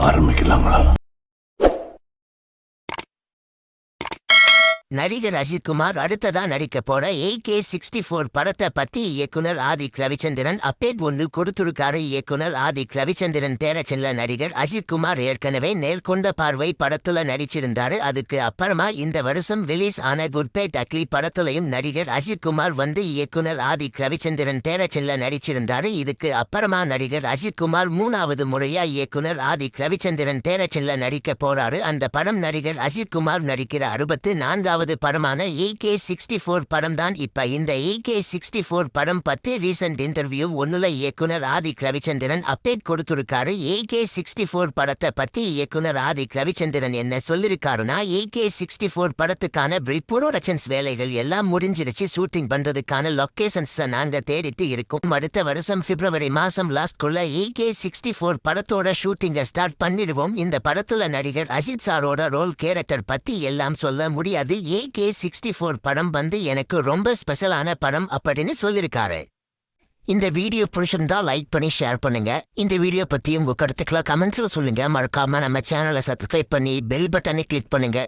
ஆரம்பிக்கலாங்களா? நடிகர் அஜித் குமார் அடுத்ததா நடிக்க போற AK-64 படத்தை பத்தி இயக்குனர் ஆதிக் ரவிச்சந்திரன் அப்டேட் ஒன்று கொடுத்திருக்காரு. இயக்குனர் ஆதிக் ரவிச்சந்திரன் தேரச்செல்ல நடிகர் அஜித் குமார் ஏற்கனவே நேர்கொண்ட பார்வை படத்துல நடிச்சிருந்தாரு. அதுக்கு அப்புறமா இந்த வருஷம் ரிலீஸ் ஆன குட்பேட் அக்லி படத்துலையும் நடிகர் அஜித் குமார் வந்து இயக்குனர் ஆதிக் ரவிச்சந்திரன் தேரச்செல்ல நடிச்சிருந்தாரு. இதுக்கு அப்புறமா நடிகர் அஜித் குமார் 3வது முறையா இயக்குனர் ஆதிக் ரவிச்சந்திரன் தேரச்செல்ல நடிக்க போறாரு. அந்த படம் நடிகர் அஜித் குமார் நடிக்கிற 64வது படமான AK-64 படம் தான். இப்ப இந்த AK-64 படம் பத்தி ரீசன்ட் இன்டர்வியூ ஒன்னுல இயக்குனர் ஆதிக் ரவிச்சந்திரன் அப்டேட் கொடுத்திருக்காரு. AK-64 படத்தை பத்தி இயக்குனர் ஆதிக் ரவிச்சந்திரன் என்ன சொல்லிருக்காருன்னா, AK-64 படத்துக்கான ப்ரொடக்ஷன்ஸ் வேலைகள் எல்லாம் முடிஞ்சிருச்சு. ஷூட்டிங் பண்றதுக்கான லொகேஷன்ஸ் நாங்க தேடிட்டு இருக்கோம். அடுத்த வருஷம் பிப்ரவரி மாசம் லாஸ்ட்குள்ள AK-64 படத்தோட ஷூட்டிங்கை ஸ்டார்ட் பண்ணிடுவோம். இந்த படத்துல நடிகர் அஜித் சாரோட ரோல் கேரக்டர் பத்தி எல்லாம் சொல்ல முடியாது. AK-64 படம் வந்து எனக்கு ரொம்ப ஸ்பெஷலான படம் அப்படின்னு சொல்லியிருக்காரு. இந்த வீடியோ பிடிச்சிருந்தா லைக் பண்ணி ஷேர் பண்ணுங்க. இந்த வீடியோ பத்தி உங்க கருத்துக்களை கமெண்ட்ஸ்ல சொல்லுங்க. மறக்காம நம்ம சேனலை சப்ஸ்கிரைப் பண்ணி பெல் பட்டனை கிளிக் பண்ணுங்க.